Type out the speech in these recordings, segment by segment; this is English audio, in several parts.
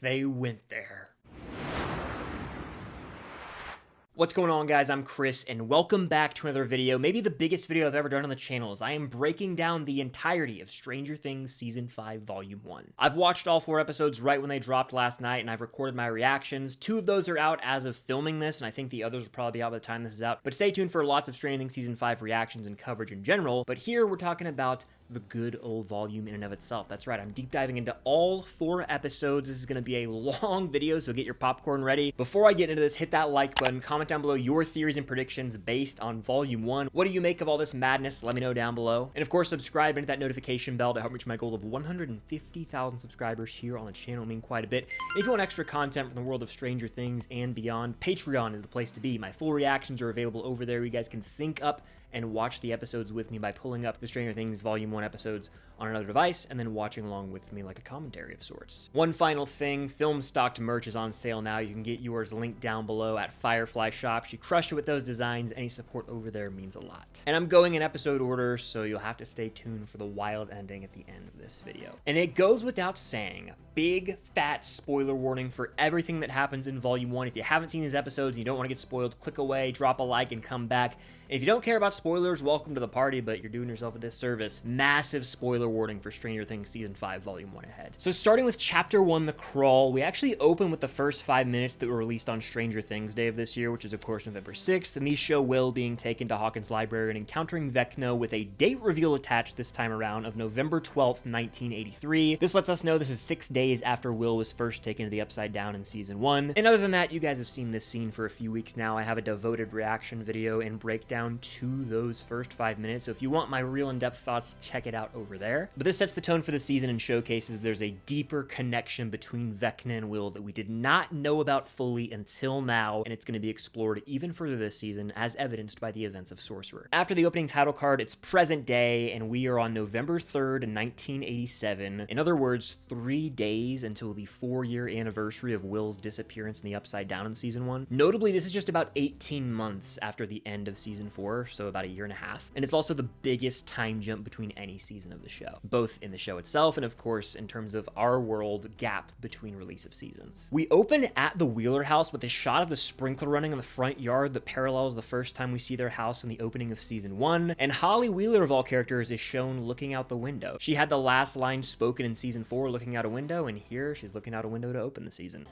They went there. What's going on, guys? I'm Chris, and welcome back to another video, maybe the biggest video I've ever done on the channel, as I am breaking down the entirety of Stranger Things Season 5, Volume 1. I've watched all 4 episodes right when they dropped last night, and I've recorded my reactions. 2 of those are out as of filming this, and I think the others will probably be out by the time this is out. But stay tuned for lots of Stranger Things Season 5 reactions and coverage in general. But here we're talking about the good old volume in and of itself. That's right, I'm deep diving into all 4 episodes. This is going to be a long video, so get your popcorn ready. Before I get into this, hit that like button, comment down below your theories and predictions based on Volume 1. What do you make of all this madness? Let me know down below. And of course, subscribe and hit that notification bell to help reach my goal of 150,000 subscribers here on the channel. I mean, quite a bit. And if you want extra content from the world of Stranger Things and beyond, Patreon is the place to be. My full reactions are available over there. You guys can sync up and watch the episodes with me by pulling up the Stranger Things Volume 1 episodes on another device and then watching along with me like a commentary of sorts. One final thing, film stocked merch is on sale now. You can get yours linked down below at Firefly Shop. She crushed it with those designs. Any support over there means a lot. And I'm going in episode order, so you'll have to stay tuned for the wild ending at the end of this video. And it goes without saying, big fat spoiler warning for everything that happens in Volume 1. If you haven't seen these episodes and you don't want to get spoiled, click away, drop a like, and come back. If you don't care about spoilers, welcome to the party, but you're doing yourself a disservice. Massive spoiler warning for Stranger Things Season 5, Volume 1 ahead. So starting with Chapter 1, The Crawl, we actually open with the first 5 minutes that were released on Stranger Things Day of this year, which is of course November 6th, and these show Will being taken to Hawkins' library and encountering Vecna with a date reveal attached this time around of November 12th, 1983. This lets us know this is 6 days after Will was first taken to the Upside Down in Season 1. And other than that, you guys have seen this scene for a few weeks now. I have a devoted reaction video and breakdown to those first 5 minutes, so if you want my real in-depth thoughts, check it out over there. But this sets the tone for the season and showcases there's a deeper connection between Vecna and Will that we did not know about fully until now, and it's going to be explored even further this season, as evidenced by the events of Sorcerer. After the opening title card, it's present day, and we are on November 3rd, 1987. In other words, 3 days until the 4-year anniversary of Will's disappearance in the Upside Down in Season 1. Notably, this is just about 18 months after the end of Season 4, so about a year and a half. And it's also the biggest time jump between any season of the show, both in the show itself and of course in terms of our world gap between release of seasons. We open at the Wheeler house with a shot of the sprinkler running in the front yard that parallels the first time we see their house in the opening of Season 1, and Holly Wheeler of all characters is shown looking out the window. She had the last line spoken in Season 4 looking out a window, and here she's looking out a window to open the season.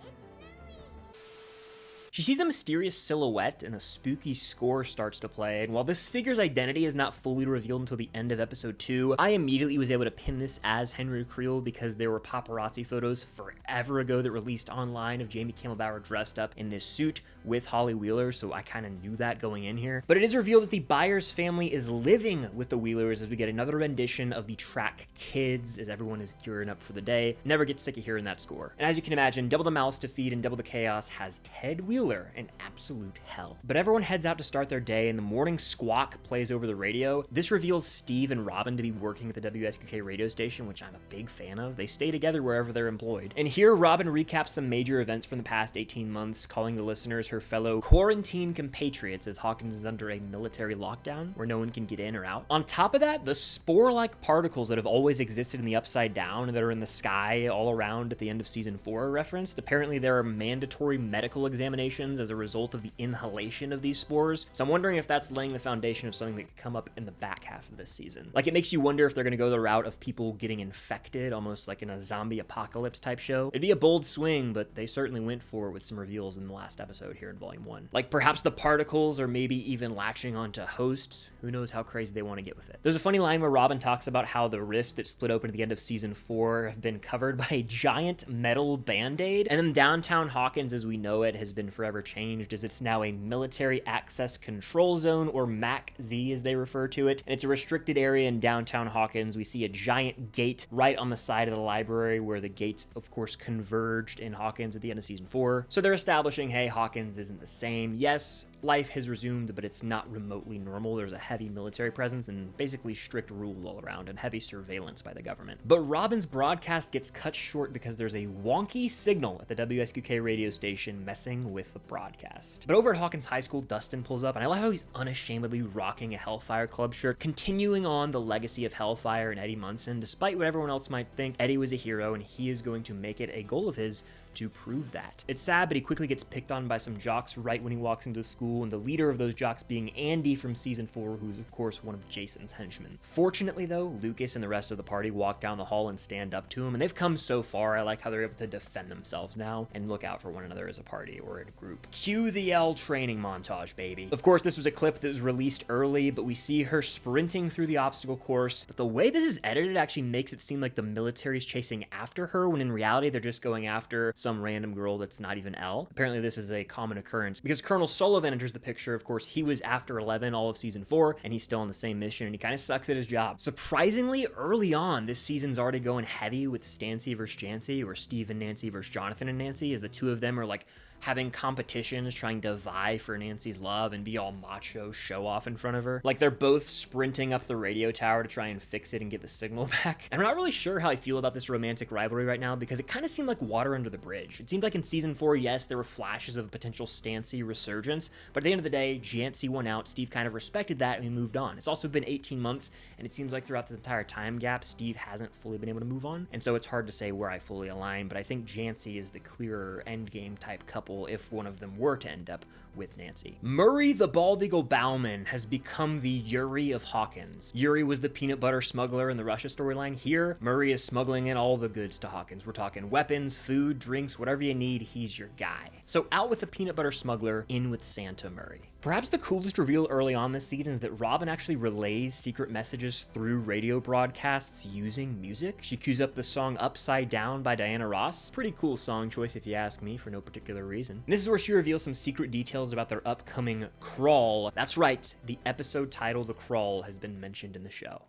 She sees a mysterious silhouette and a spooky score starts to play, and while this figure's identity is not fully revealed until the end of episode 2, I immediately was able to pin this as Henry Creel because there were paparazzi photos forever ago that released online of Jamie Campbell Bower dressed up in this suit with Holly Wheeler, so I kind of knew that going in here. But it is revealed that the Byers family is living with the Wheelers as we get another rendition of the track Kids as everyone is gearing up for the day. Never get sick of hearing that score. And as you can imagine, double the mouths to feed and double the chaos has Ted Wheeler in absolute hell. But everyone heads out to start their day, and the morning squawk plays over the radio. This reveals Steve and Robin to be working at the WSQK radio station, which I'm a big fan of. They stay together wherever they're employed. And here, Robin recaps some major events from the past 18 months, calling the listeners her fellow quarantine compatriots as Hawkins is under a military lockdown where no one can get in or out. On top of that, the spore-like particles that have always existed in the Upside Down and that are in the sky all around at the end of Season 4 are referenced. Apparently, there are mandatory medical examinations as a result of the inhalation of these spores, so I'm wondering if that's laying the foundation of something that could come up in the back half of this season. Like, it makes you wonder if they're going to go the route of people getting infected, almost like in a zombie apocalypse type show. It'd be a bold swing, but they certainly went for it with some reveals in the last episode here in Volume 1. Like, perhaps the particles are maybe even latching onto hosts. Who knows how crazy they want to get with it. There's a funny line where Robin talks about how the rifts that split open at the end of Season 4 have been covered by a giant metal band-aid, and then downtown Hawkins as we know it has been forever changed, as it's now a military access control zone, or MAC-Z as they refer to it, and it's a restricted area in downtown Hawkins. We see a giant gate right on the side of the library where the gates of course converged in Hawkins at the end of Season 4. So they're establishing, hey, Hawkins isn't the same. Yes, life has resumed, but it's not remotely normal. There's a heavy military presence and basically strict rule all around and heavy surveillance by the government. But Robin's broadcast gets cut short because there's a wonky signal at the WSQK radio station messing with the broadcast. But over at Hawkins High School, Dustin pulls up, and I love how he's unashamedly rocking a Hellfire Club shirt, continuing on the legacy of Hellfire and Eddie Munson. Despite what everyone else might think, Eddie was a hero, and he is going to make it a goal of his to prove that. It's sad, but he quickly gets picked on by some jocks right when he walks into school, and the leader of those jocks being Andy from season 4, who's of course one of Jason's henchmen. Fortunately though, Lucas and the rest of the party walk down the hall and stand up to him, and they've come so far. I like how they're able to defend themselves now and look out for one another as a party or in a group. Cue the L training montage, baby. Of course, this was a clip that was released early, but we see her sprinting through the obstacle course. But the way this is edited actually makes it seem like the military's chasing after her, when in reality they're just going after some random girl that's not even L. Apparently this is a common occurrence because Colonel Sullivan enters the picture. Of course, he was after 11 all of season 4, and he's still on the same mission, and he kind of sucks at his job. Surprisingly, early on, this season's already going heavy with Stancy versus Jancy, or Steve and Nancy versus Jonathan and Nancy, as the two of them are like having competitions, trying to vie for Nancy's love and be all macho, show off in front of her. Like they're both sprinting up the radio tower to try and fix it and get the signal back. And I'm not really sure how I feel about this romantic rivalry right now, because it kind of seemed like water under the bridge. It seemed like in season 4, yes, there were flashes of a potential Stancy resurgence, but at the end of the day, Jancy won out. Steve kind of respected that and we moved on. It's also been 18 months, and it seems like throughout this entire time gap, Steve hasn't fully been able to move on. And so it's hard to say where I fully align, but I think Jancy is the clearer endgame type couple if one of them were to end up with Nancy. Murray the Bald Eagle Bauman has become the Yuri of Hawkins. Yuri was the peanut butter smuggler in the Russia storyline. Here, Murray is smuggling in all the goods to Hawkins. We're talking weapons, food, drinks, whatever you need, he's your guy. So out with the peanut butter smuggler, in with Santa Murray. Perhaps the coolest reveal early on this season is that Robin actually relays secret messages through radio broadcasts using music. She cues up the song Upside Down by Diana Ross. Pretty cool song choice if you ask me, for no particular reason. And this is where she reveals some secret details about their upcoming crawl. That's right, the episode title, The Crawl, has been mentioned in the show.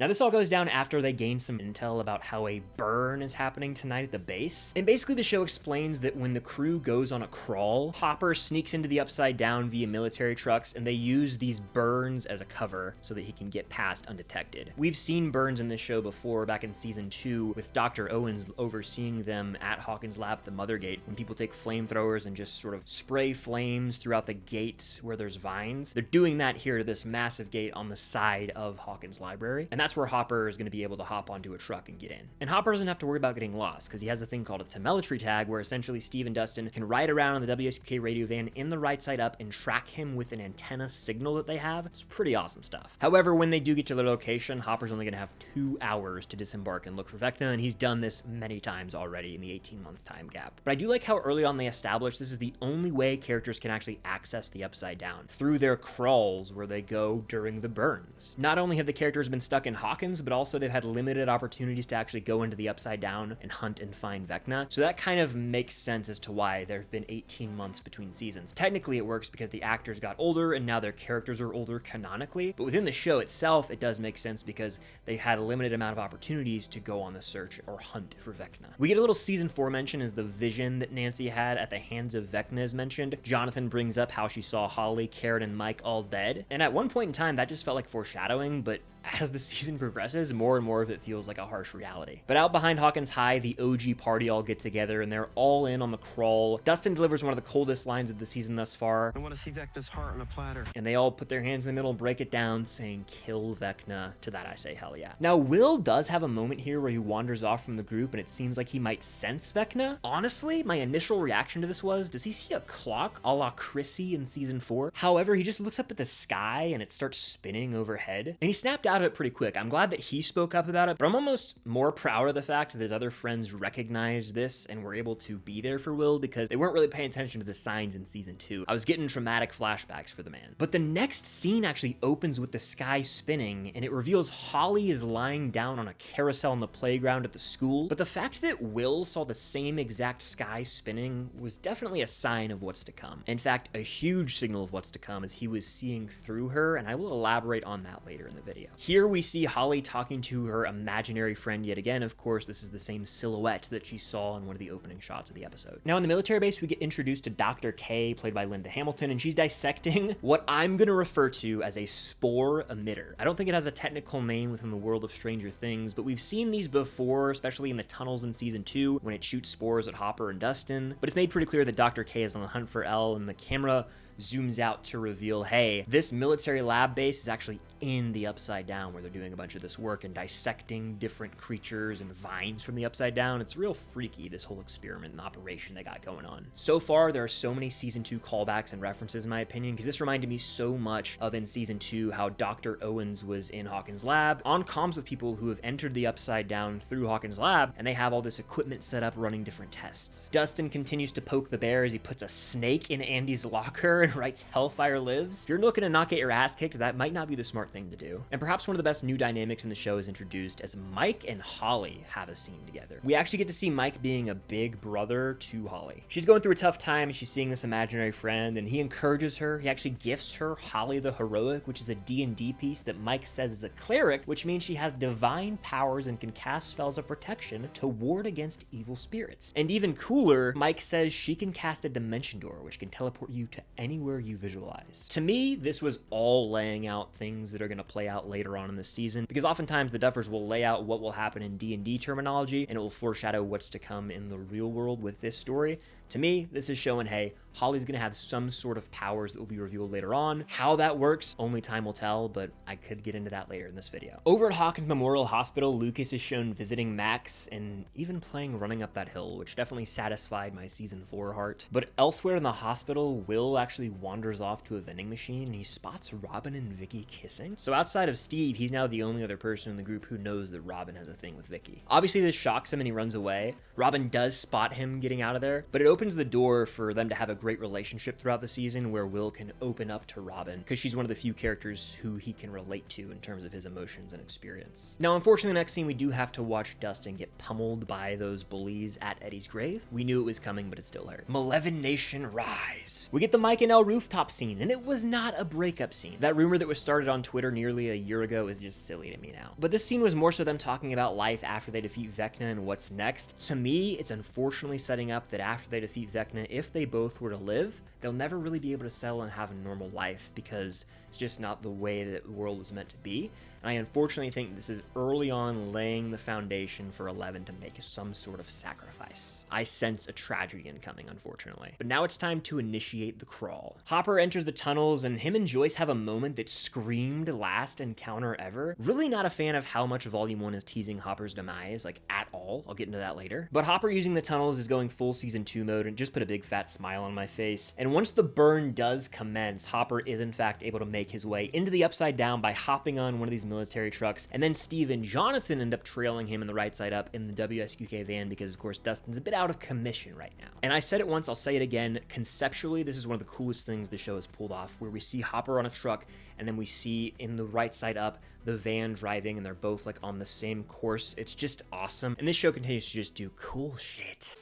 Now this all goes down after they gain some intel about how a burn is happening tonight at the base. And basically the show explains that when the crew goes on a crawl, Hopper sneaks into the Upside Down via military trucks, and they use these burns as a cover so that he can get past undetected. We've seen burns in this show before, back in season 2, with Dr. Owens overseeing them at Hawkins' lab at the Mother Gate, when people take flamethrowers and just sort of spray flames throughout the gate where there's vines. They're doing that here to this massive gate on the side of Hawkins' library, and that's where Hopper is going to be able to hop onto a truck and get in. And Hopper doesn't have to worry about getting lost, because he has a thing called a telemetry tag, where essentially Steve and Dustin can ride around on the WSUK radio van in the right side up and track him with an antenna signal that they have. It's pretty awesome stuff. However, when they do get to their location, Hopper's only going to have 2 hours to disembark and look for Vecna, and he's done this many times already in the 18-month time gap. But I do like how early on they establish this is the only way characters can actually access the Upside Down, through their crawls where they go during the burns. Not only have the characters been stuck in Hawkins, but also they've had limited opportunities to actually go into the Upside Down and hunt and find Vecna. So that kind of makes sense as to why there have been 18 months between seasons. Technically it works because the actors got older and now their characters are older canonically, but within the show itself it does make sense because they had a limited amount of opportunities to go on the search or hunt for Vecna. We get a little season 4 mention as the vision that Nancy had at the hands of Vecna is mentioned. Jonathan brings up how she saw Holly, Karen, and Mike all dead, and at one point in time that just felt like foreshadowing, but as the season progresses, more and more of it feels like a harsh reality. But out behind Hawkins High, the OG party all get together and they're all in on the crawl. Dustin delivers one of the coldest lines of the season thus far. I want to see Vecna's heart on a platter. And they all put their hands in the middle and break it down, saying, "Kill Vecna." To that I say, hell yeah. Now, Will does have a moment here where he wanders off from the group and it seems like he might sense Vecna. Honestly, my initial reaction to this was, does he see a clock a la Chrissy in season 4? However, he just looks up at the sky and it starts spinning overhead. And he snapped out of it pretty quick. I'm glad that he spoke up about it, but I'm almost more proud of the fact that his other friends recognized this and were able to be there for Will, because they weren't really paying attention to the signs in season 2. I was getting traumatic flashbacks for the man. But the next scene actually opens with the sky spinning, and it reveals Holly is lying down on a carousel on the playground at the school. But the fact that Will saw the same exact sky spinning was definitely a sign of what's to come. In fact, a huge signal of what's to come, as he was seeing through her, and I will elaborate on that later in the video. Here we see Holly talking to her imaginary friend yet again. Of course, this is the same silhouette that she saw in one of the opening shots of the episode. Now in the military base, we get introduced to Dr. K, played by Linda Hamilton, and she's dissecting what I'm gonna refer to as a spore emitter. I don't think it has a technical name within the world of Stranger Things, but we've seen these before, especially in the tunnels in season 2 when it shoots spores at Hopper and Dustin. But it's made pretty clear that Dr. K is on the hunt for Elle, and the camera zooms out to reveal, hey, this military lab base is actually in the Upside Down, where they're doing a bunch of this work and dissecting different creatures and vines from the Upside Down. It's real freaky, this whole experiment and operation they got going on. So far, there are so many season 2 callbacks and references, in my opinion, because this reminded me so much of in season 2 how Dr. Owens was in Hawkins' lab on comms with people who have entered the Upside Down through Hawkins' lab, and they have all this equipment set up running different tests. Dustin continues to poke the bear as he puts a snake in Andy's locker and writes Hellfire Lives. If you're looking to not get your ass kicked, that might not be the smart thing to do. And perhaps one of the best new dynamics in the show is introduced as Mike and Holly have a scene together. We actually get to see Mike being a big brother to Holly. She's going through a tough time and she's seeing this imaginary friend, and he encourages her. He actually gifts her Holly the Heroic, which is a D&D piece that Mike says is a cleric, which means she has divine powers and can cast spells of protection to ward against evil spirits. And even cooler, Mike says she can cast a dimension door, which can teleport you to anywhere you visualize. To me, this was all laying out things that are going to play out later on in this season, because oftentimes the Duffers will lay out what will happen in D&D terminology, and it will foreshadow what's to come in the real world with this story. To me, this is showing, hey, Holly's gonna have some sort of powers that will be revealed later on. How that works, only time will tell, but I could get into that later in this video. Over at Hawkins Memorial Hospital, Lucas is shown visiting Max and even playing Running Up That Hill, which definitely satisfied my season 4 heart. But elsewhere in the hospital, Will actually wanders off to a vending machine and he spots Robin and Vicky kissing. So outside of Steve, he's now the only other person in the group who knows that Robin has a thing with Vicky. Obviously this shocks him and he runs away. Robin does spot him getting out of there, but it opens the door for them to have a great relationship throughout the season, where Will can open up to Robin because she's one of the few characters who he can relate to in terms of his emotions and experience. Now, unfortunately, the next scene we do have to watch Dustin get pummeled by those bullies at Eddie's grave. We knew it was coming, but it still hurt. Malevolent Nation rise. We get the Mike and Elle rooftop scene, and it was not a breakup scene. That rumor that was started on Twitter nearly a year ago is just silly to me now. But this scene was more so them talking about life after they defeat Vecna and what's next. To me, it's unfortunately setting up that after they defeat Vecna, if they both were to live, they'll never really be able to settle and have a normal life, because it's just not the way that the world was meant to be. And I unfortunately think this is early on laying the foundation for Eleven to make some sort of sacrifice. I sense a tragedy incoming, unfortunately. But now it's time to initiate the crawl. Hopper enters the tunnels, and him and Joyce have a moment that screamed last encounter ever. Really not a fan of how much Volume 1 is teasing Hopper's demise, like at all. I'll get into that later. But Hopper using the tunnels is going full Season 2 mode and just put a big fat smile on my face. And once the burn does commence, Hopper is in fact able to make his way into the Upside Down by hopping on one of these military trucks, and then Steve and Jonathan end up trailing him in the right side up in the WSQK van, because of course Dustin's a bit out of commission right now. And I said it once, I'll say it again, conceptually this is one of the coolest things the show has pulled off, where we see Hopper on a truck and then we see in the right side up the van driving, and they're both like on the same course. It's just awesome, and this show continues to just do cool shit.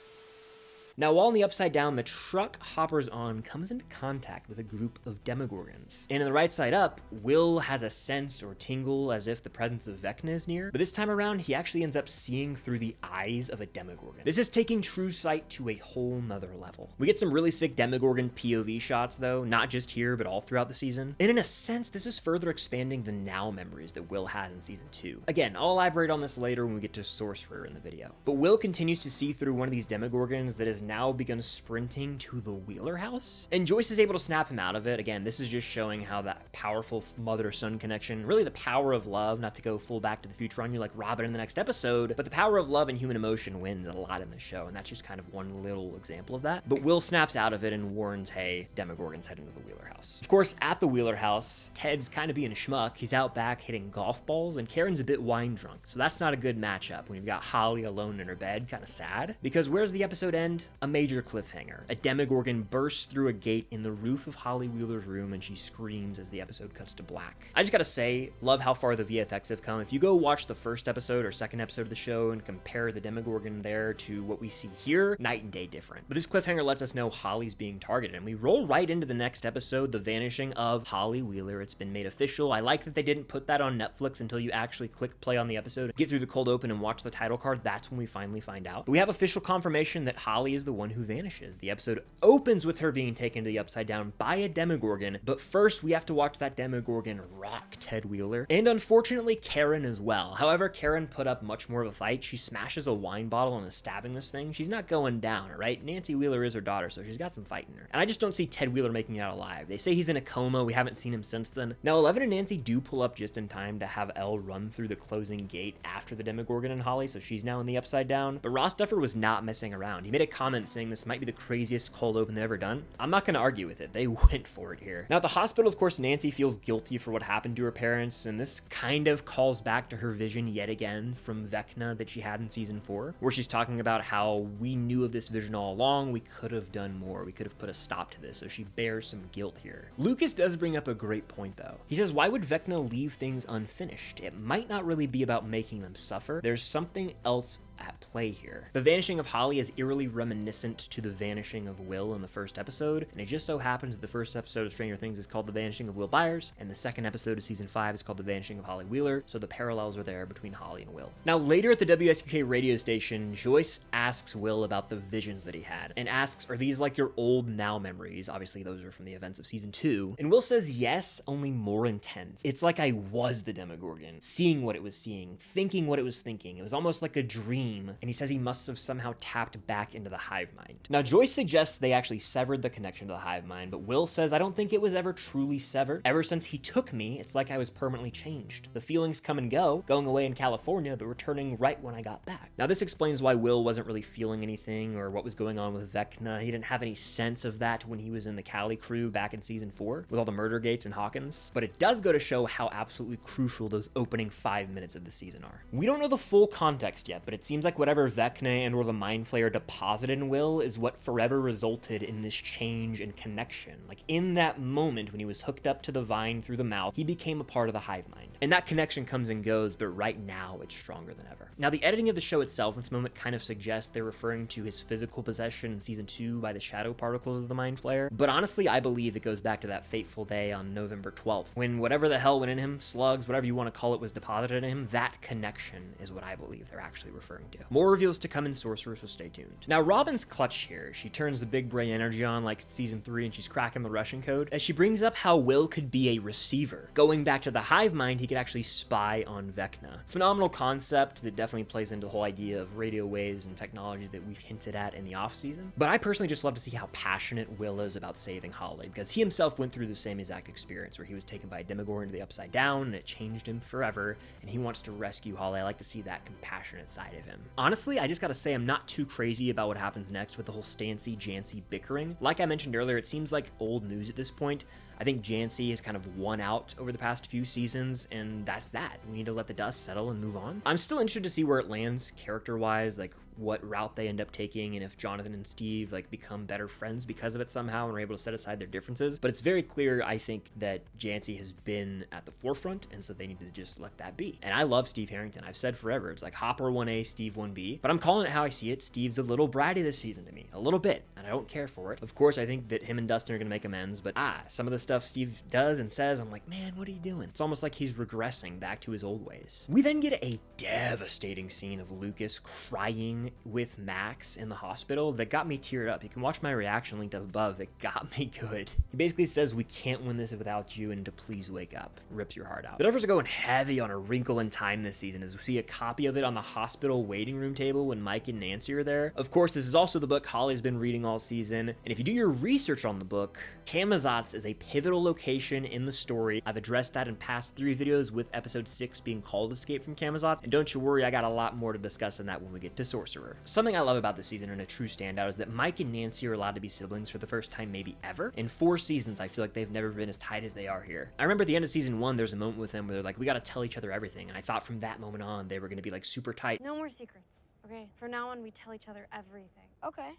Now, while in the Upside Down, the truck Hopper's on comes into contact with a group of Demogorgons. And in the right side up, Will has a sense or tingle as if the presence of Vecna is near, but this time around, he actually ends up seeing through the eyes of a Demogorgon. This is taking true sight to a whole nother level. We get some really sick Demogorgon POV shots, though, not just here, but all throughout the season. And in a sense, this is further expanding the now memories that Will has in Season 2. Again, I'll elaborate on this later when we get to Sorcerer in the video. But Will continues to see through one of these Demogorgons that is now begun sprinting to the Wheeler house, and Joyce is able to snap him out of it. Again, this is just showing how that powerful mother-son connection, really the power of love, not to go full Back to the Future on you like Robin in the next episode, but the power of love and human emotion wins a lot in the show, and that's just kind of one little example of that. But Will snaps out of it and warns, hey, Demogorgon's heading to the Wheeler house. Of course, at the Wheeler house, Ted's kind of being a schmuck. He's out back hitting golf balls, and Karen's a bit wine drunk, so that's not a good matchup when you've got Holly alone in her bed. Kind of sad, because where's the episode end? A major cliffhanger. A Demogorgon bursts through a gate in the roof of Holly Wheeler's room, and she screams as the episode cuts to black. I just gotta say, love how far the VFX have come. If you go watch the first episode or second episode of the show and compare the Demogorgon there to what we see here, night and day different. But this cliffhanger lets us know Holly's being targeted, and we roll right into the next episode, the vanishing of Holly Wheeler. It's been made official. I like that they didn't put that on Netflix until you actually click play on the episode, get through the cold open and watch the title card. That's when we finally find out. But we have official confirmation that Holly is the one who vanishes. The episode opens with her being taken to the Upside Down by a Demogorgon, but first we have to watch that Demogorgon rock Ted Wheeler, and unfortunately Karen as well. However, Karen put up much more of a fight. She smashes a wine bottle and is stabbing this thing. She's not going down, right? Nancy Wheeler is her daughter, so she's got some fight in her. And I just don't see Ted Wheeler making it out alive. They say he's in a coma. We haven't seen him since then. Now, Eleven and Nancy do pull up just in time to have Elle run through the closing gate after the Demogorgon and Holly, so she's now in the Upside Down. But Ross Duffer was not messing around. He made a comment saying this might be the craziest cold open they've ever done. I'm not going to argue with it. They went for it here. Now, at the hospital, of course, Nancy feels guilty for what happened to her parents, and this kind of calls back to her vision yet again from Vecna that she had in season 4, where she's talking about how we knew of this vision all along. We could have done more. We could have put a stop to this. So she bears some guilt here. Lucas does bring up a great point, though. He says, why would Vecna leave things unfinished? It might not really be about making them suffer. There's something else at play here. The vanishing of Holly is eerily reminiscent to the vanishing of Will in the first episode, and it just so happens that the first episode of Stranger Things is called The Vanishing of Will Byers, and the second episode of season 5 is called The Vanishing of Holly Wheeler, so the parallels are there between Holly and Will. Now, later at the WSUK radio station, Joyce asks Will about the visions that he had, and asks, are these like your old now memories? Obviously, those are from the events of season 2. And Will says, yes, only more intense. It's like I was the Demogorgon, seeing what it was seeing, thinking what it was thinking. It was almost like a dream, and he says he must have somehow tapped back into the hive mind. Now, Joyce suggests they actually severed the connection to the hive mind, but Will says, I don't think it was ever truly severed. Ever since he took me, it's like I was permanently changed. The feelings come and go, going away in California, but returning right when I got back. Now, this explains why Will wasn't really feeling anything or what was going on with Vecna. He didn't have any sense of that when he was in the Cali crew back in season 4 with all the murder gates and Hawkins. But it does go to show how absolutely crucial those opening 5 minutes of the season are. We don't know the full context yet, but it seems like whatever Vecna and or the Mind Flayer deposited in Will is what forever resulted in this change and connection. Like in that moment when he was hooked up to the vine through the mouth, he became a part of the hive mind. And that connection comes and goes, but right now it's stronger than ever. Now, the editing of the show itself in this moment kind of suggests they're referring to his physical possession in season 2 by the shadow particles of the Mind Flayer. But honestly, I believe it goes back to that fateful day on November 12th, when whatever the hell went in him, slugs, whatever you want to call it, was deposited in him. That connection is what I believe they're actually referring to. More reveals to come in Sorcerer, so stay tuned. Now, Robin's clutch here. She turns the big brain energy on like season 3 and she's cracking the Russian code as she brings up how Will could be a receiver. Going back to the hive mind, he could actually spy on Vecna. Phenomenal concept that definitely plays into the whole idea of radio waves and technology that we've hinted at in the off season. But I personally just love to see how passionate Will is about saving Holly, because he himself went through the same exact experience where he was taken by a Demogorgon to the Upside Down and it changed him forever, and he wants to rescue Holly. I like to see that compassionate side of him. Honestly, I just gotta say I'm not too crazy about what happens next with the whole Stancy-Jancy bickering. Like I mentioned earlier, it seems like old news at this point. I think Jancy has kind of won out over the past few seasons, and that's that. We need to let the dust settle and move on. I'm still interested to see where it lands character-wise, like what route they end up taking, and if Jonathan and Steve like become better friends because of it somehow and are able to set aside their differences. But it's very clear, I think, that Jancy has been at the forefront, and so they need to just let that be. And I love Steve Harrington. I've said forever, it's like Hopper 1A, Steve 1B, but I'm calling it how I see it. Steve's a little bratty this season to me, a little bit, and I don't care for it. Of course, I think that him and Dustin are gonna make amends, but some of the stuff Steve does and says, I'm like, man, what are you doing? It's almost like he's regressing back to his old ways. We then get a devastating scene of Lucas crying with Max in the hospital that got me teared up. You can watch my reaction linked up above. It got me good. He basically says, we can't win this without you, and to please wake up. Rips your heart out. The Duffers are going heavy on A Wrinkle in Time this season, as we see a copy of it on the hospital waiting room table when Mike and Nancy are there. Of course, this is also the book Holly's been reading all season, and if you do your research on the book, Camazotz is a pivotal location in the story. I've addressed that in past 3 videos, with episode 6 being called Escape from Camazotz, and don't you worry, I got a lot more to discuss in that when we get to Sorcerer. Something I love about this season and a true standout is that Mike and Nancy are allowed to be siblings for the first time maybe ever. In 4 seasons, I feel like they've never been as tight as they are here. I remember at the end of season 1, there's a moment with them where they're like, we gotta tell each other everything, and I thought from that moment on, they were gonna be like super tight. No more secrets, okay? From now on, we tell each other everything. Okay.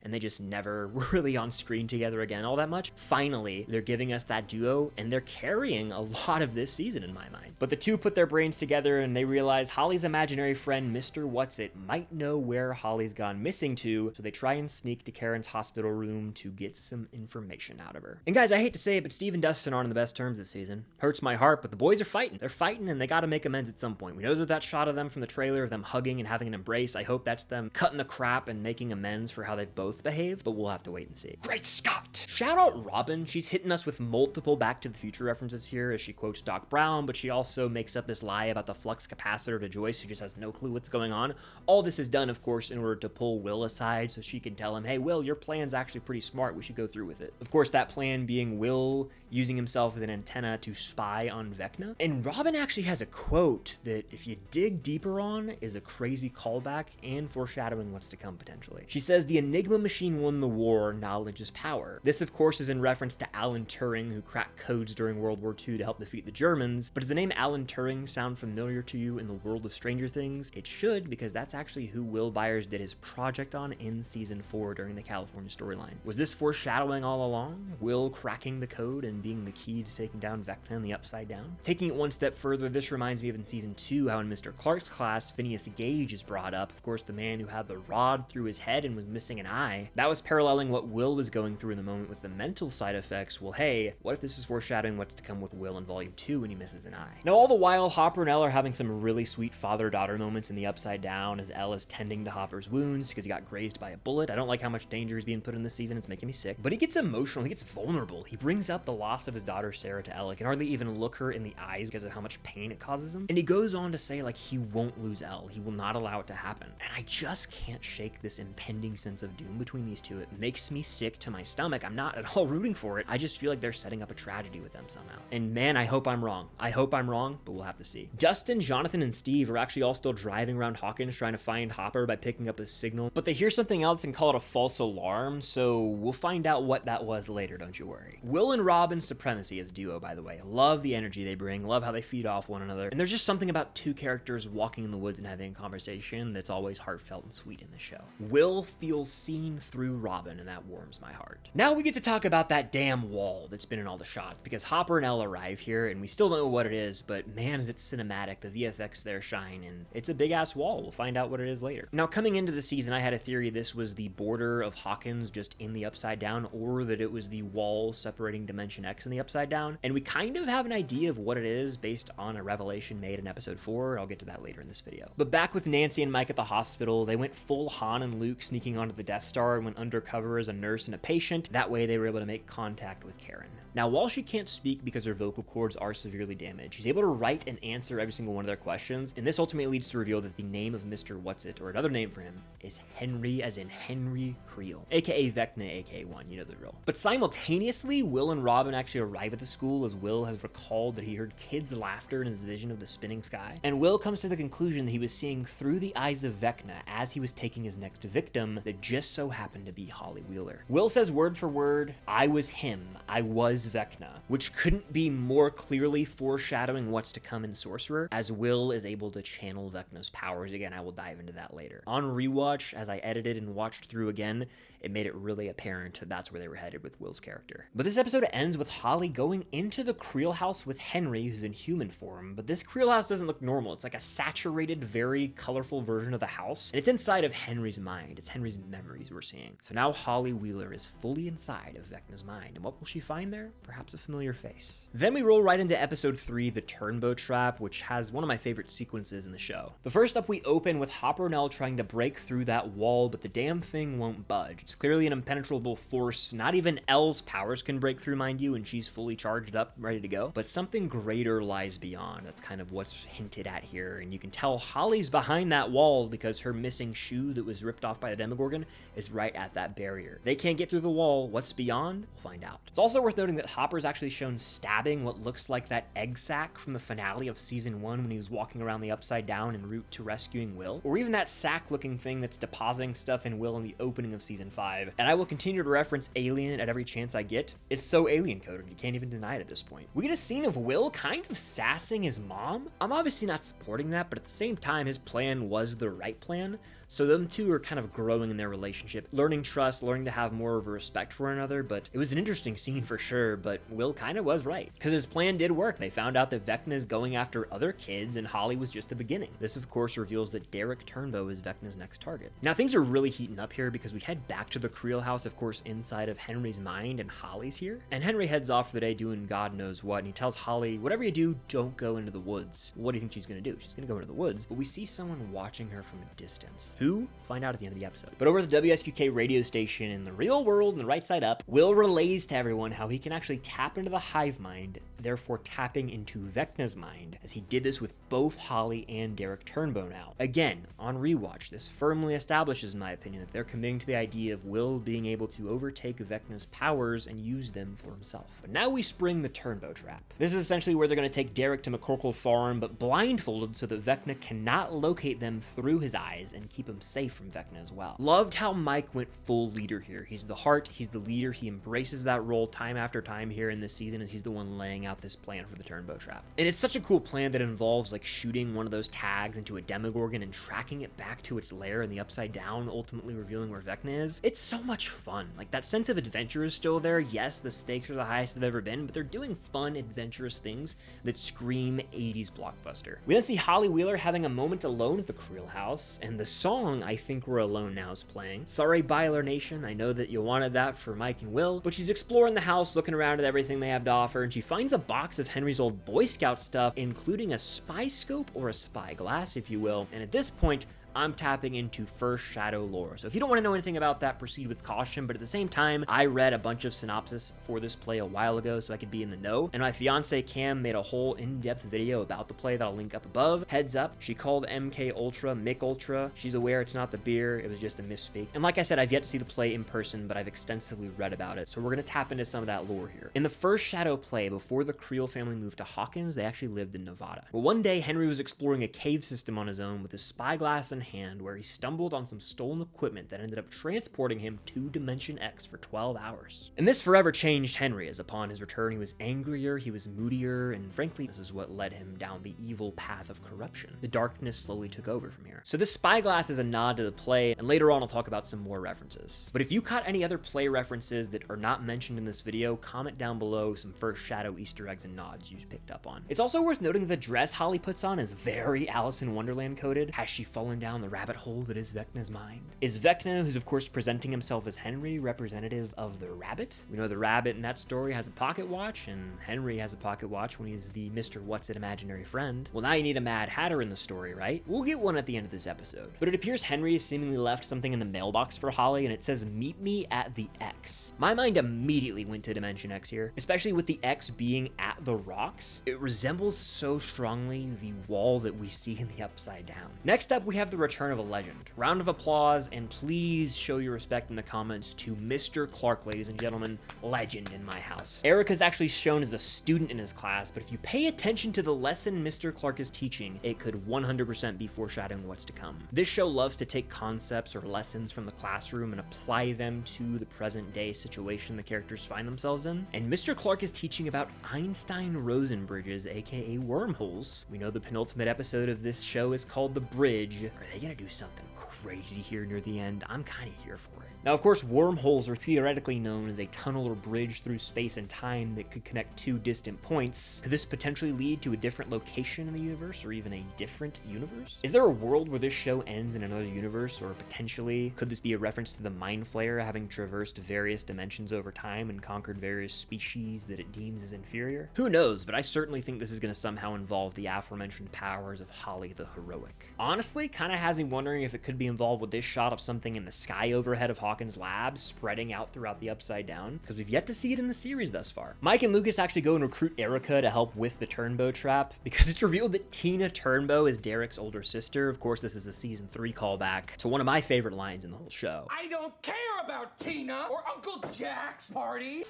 and they just never were really on screen together again all that much. Finally, they're giving us that duo, and they're carrying a lot of this season in my mind. But the two put their brains together and they realize Holly's imaginary friend, Mr. Whatsit, might know where Holly's gone missing to, so they try and sneak to Karen's hospital room to get some information out of her. And guys, I hate to say it, but Steve and Dustin aren't on the best terms this season. Hurts my heart, but the boys are fighting. They're fighting and they gotta make amends at some point. We know there's that shot of them from the trailer of them hugging and having an embrace. I hope that's them cutting the crap and making amends for how they've both behaved, but we'll have to wait and see. Great Scott! Shout out Robin. She's hitting us with multiple Back to the Future references here as she quotes Doc Brown, but she also makes up this lie about the flux capacitor to Joyce, who just has no clue what's going on. All this is done, of course, in order to pull Will aside so she can tell him, hey, Will, your plan's actually pretty smart. We should go through with it. Of course, that plan being Will using himself as an antenna to spy on Vecna. And Robin actually has a quote that, if you dig deeper on, is a crazy callback and foreshadowing what's to come potentially. She says, the Enigma machine won the war, knowledge is power. This, of course, is in reference to Alan Turing, who cracked codes during World War II to help defeat the Germans. But does the name Alan Turing sound familiar to you in the world of Stranger Things? It should, because that's actually who Will Byers did his project on in season 4 during the California storyline. Was this foreshadowing all along? Will cracking the code and being the key to taking down Vecna in the Upside Down? Taking it one step further, this reminds me of in season 2 how in Mr. Clark's class, Phineas Gage is brought up, of course the man who had the rod through his head and was missing an eye. That was paralleling what Will was going through in the moment with the mental side effects. Well, hey, what if this is foreshadowing what's to come with Will in volume 2 when he misses an eye? Now all the while, Hopper and Elle are having some really sweet father-daughter moments in the Upside Down as Elle is tending to Hopper's wounds because he got grazed by a bullet. I don't like how much danger is being put in this season, it's making me sick. But he gets emotional, he gets vulnerable. He brings up the loss of his daughter Sarah to Elle. He can hardly even look her in the eyes because of how much pain it causes him. And he goes on to say like he won't lose Elle, he will not allow it to happen. And I just can't shake this impending sense of doom between these two. It makes me sick to my stomach. I'm not at all rooting for it. I just feel like they're setting up a tragedy with them somehow. And man, I hope I'm wrong. I hope I'm wrong, but we'll have to see. Dustin, Jonathan, and Steve are actually all still driving around Hawkins trying to find Hopper by picking up his signal, but they hear something else and call it a false alarm, so we'll find out what that was later, don't you worry. Will and Robin's supremacy as a duo, by the way. Love the energy they bring, love how they feed off one another, and there's just something about two characters walking in the woods and having a conversation that's always heartfelt and sweet in the show. Will feels seen through Robin, and that warms my heart. Now we get to talk about that damn wall that's been in all the shots, because Hopper and Elle arrive here, and we still don't know what it is, but man, is it cinematic. The VFX there shine, and it's a big-ass wall. We'll find out what it is later. Now, coming into the season, I had a theory this was the border of Hawkins just in the Upside Down, or that it was the wall separating Dimension X in the Upside Down, and we kind of have an idea of what it is based on a revelation made in episode 4. I'll get to that later in this video. But back with Nancy and Mike at the hospital, they went full Han and Luke sneaking onto the Death Star and went undercover as a nurse and a patient. That way they were able to make contact with Karen. Now, while she can't speak because her vocal cords are severely damaged, she's able to write and answer every single one of their questions, and this ultimately leads to reveal that the name of Mr. Whatsit, or another name for him, is Henry, as in Henry Creel, aka Vecna, aka 1, you know the drill. But simultaneously, Will and Robin actually arrive at the school as Will has recalled that he heard kids' laughter in his vision of the spinning sky, and Will comes to the conclusion that he was seeing through the eyes of Vecna as he was taking his next victim that just so happened to be Holly Wheeler. Will says word for word, I was him, I was Vecna, which couldn't be more clearly foreshadowing what's to come in Sorcerer, as Will is able to channel Vecna's powers. Again, I will dive into that later. On rewatch, as I edited and watched through again, it made it really apparent that that's where they were headed with Will's character. But this episode ends with Holly going into the Creel house with Henry, who's in human form, but this Creel house doesn't look normal. It's like a saturated, very colorful version of the house, and it's inside of Henry's mind. It's Henry's memories we're seeing. So now Holly Wheeler is fully inside of Vecna's mind, and what will she find there? Perhaps a familiar face. Then we roll right into episode 3, the Turnbow Trap, which has one of my favorite sequences in the show. But first up, we open with Hopper and Elle trying to break through that wall, but the damn thing won't budge. It's clearly an impenetrable force. Not even Elle's powers can break through, mind you, and she's fully charged up, ready to go. But something greater lies beyond. That's kind of what's hinted at here, and you can tell Holly's behind that wall because her missing shoe that was ripped off by the Demogorgon is right at that barrier. They can't get through the wall. What's beyond? We'll find out. It's also worth noting that Hopper's actually shown stabbing what looks like that egg sack from the finale of season 1 when he was walking around the Upside Down en route to rescuing Will, or even that sack-looking thing that's depositing stuff in Will in the opening of season 5. And I will continue to reference Alien at every chance I get. It's so alien-coded, you can't even deny it at this point. We get a scene of Will kind of sassing his mom. I'm obviously not supporting that, but at the same time, his plan was the right plan. So them two are kind of growing in their relationship, learning trust, learning to have more of a respect for one another, but it was an interesting scene for sure, but Will kind of was right. Because his plan did work. They found out that Vecna is going after other kids and Holly was just the beginning. This of course reveals that Derek Turnbow is Vecna's next target. Now things are really heating up here because we head back to the Creel house, of course, inside of Henry's mind, and Holly's here. And Henry heads off for the day doing God knows what, and he tells Holly, whatever you do, don't go into the woods. What do you think she's gonna do? She's gonna go into the woods, but we see someone watching her from a distance. Who? Find out at the end of the episode. But over at the WSQK radio station in the real world, in the right side up, Will relays to everyone how he can actually tap into the hive mind, therefore tapping into Vecna's mind, as he did this with both Holly and Derek Turnbow now. Again, on rewatch, this firmly establishes, in my opinion, that they're committing to the idea of Will being able to overtake Vecna's powers and use them for himself. But now we spring the Turnbow trap. This is essentially where they're going to take Derek to McCorkle Farm, but blindfolded so that Vecna cannot locate them through his eyes and keep him safe from Vecna as well. Loved how Mike went full leader here. He's the heart, he's the leader, he embraces that role time after time here in this season as he's the one laying out this plan for the Turnbow trap. And it's such a cool plan that involves like shooting one of those tags into a Demogorgon and tracking it back to its lair in the Upside Down, ultimately revealing where Vecna is. It's so much fun. Like, that sense of adventure is still there. Yes, the stakes are the highest they've ever been, but they're doing fun, adventurous things that scream 80s blockbuster. We then see Holly Wheeler having a moment alone at the Creel house, and the song I Think We're Alone Now is playing. Sorry, Byler Nation, I know that you wanted that for Mike and Will, but she's exploring the house, looking around at everything they have to offer, and she finds a box of Henry's old Boy Scout stuff, including a spy scope, or a spy glass, if you will, and at this point, I'm tapping into First Shadow lore. So if you don't want to know anything about that, proceed with caution, but at the same time, I read a bunch of synopsis for this play a while ago so I could be in the know, and my fiance Cam made a whole in-depth video about the play that I'll link up above. Heads up, she called MK Ultra Mick Ultra. She's aware it's not the beer, it was just a misspeak. And like I said, I've yet to see the play in person, but I've extensively read about it, so we're gonna tap into some of that lore here. In the First Shadow play, before the Creel family moved to Hawkins, they actually lived in Nevada. Well, one day, Henry was exploring a cave system on his own with his spyglass in hand, where he stumbled on some stolen equipment that ended up transporting him to Dimension X for 12 hours. And this forever changed Henry, as upon his return he was angrier, he was moodier, and frankly this is what led him down the evil path of corruption. The darkness slowly took over from here. So this spyglass is a nod to the play, and later on I'll talk about some more references. But if you caught any other play references that are not mentioned in this video, comment down below some First Shadow Easter eggs and nods you picked up on. It's also worth noting the dress Holly puts on is very Alice in Wonderland coded. Has she fallen down the rabbit hole that is Vecna's mind? Is Vecna, who's of course presenting himself as Henry, representative of the rabbit? We know the rabbit in that story has a pocket watch, and Henry has a pocket watch when he's the Mr. What's-It imaginary friend. Well, now you need a Mad Hatter in the story, right? We'll get one at the end of this episode. But it appears Henry has seemingly left something in the mailbox for Holly, and it says, "Meet me at the X." My mind immediately went to Dimension X here, especially with the X being at the rocks. It resembles so strongly the wall that we see in the Upside Down. Next up, we have the return of a legend. Round of applause, and please show your respect in the comments to Mr. Clark, ladies and gentlemen, legend in my house. Eric is actually shown as a student in his class, but if you pay attention to the lesson Mr. Clark is teaching, it could 100% be foreshadowing what's to come. This show loves to take concepts or lessons from the classroom and apply them to the present day situation the characters find themselves in, and Mr. Clark is teaching about Einstein-Rosen bridges, aka wormholes. We know the penultimate episode of this show is called The Bridge. Are they gonna do something crazy here near the end? I'm kind of here for it. Now, of course, wormholes are theoretically known as a tunnel or bridge through space and time that could connect two distant points. Could this potentially lead to a different location in the universe, or even a different universe? Is there a world where this show ends in another universe, or potentially could this be a reference to the Mind Flayer having traversed various dimensions over time and conquered various species that it deems as inferior? Who knows, but I certainly think this is going to somehow involve the aforementioned powers of Holly the Heroic. Honestly, kind of has me wondering if it could be involved with this shot of something in the sky overhead of Hawkins' lab spreading out throughout the Upside Down, because we've yet to see it in the series thus far. Mike and Lucas actually go and recruit Erica to help with the Turnbow trap, because it's revealed that Tina Turnbow is Derek's older sister. Of course, this is a season 3 callback to one of my favorite lines in the whole show. I don't care about Tina or Uncle Jack's party.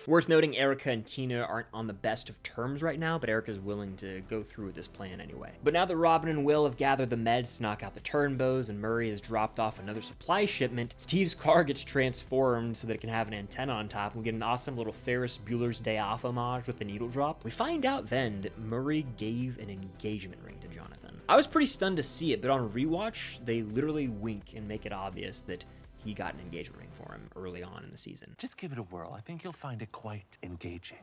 Worth noting, Erica and Tina aren't on the best of terms right now, but Erica's willing to go through with this plan anyway. But now that Robin and Will have gathered the meds to knock out the Turnbows, and Murray has dropped off another supply shipment, Steve's car gets transformed so that it can have an antenna on top, and we get an awesome little Ferris Bueller's Day Off homage with the needle drop. We find out then that Murray gave an engagement ring to Jonathan. I was pretty stunned to see it, but on rewatch, they literally wink and make it obvious that he got an engagement ring for him early on in the season. Just give it a whirl. I think you'll find it quite engaging.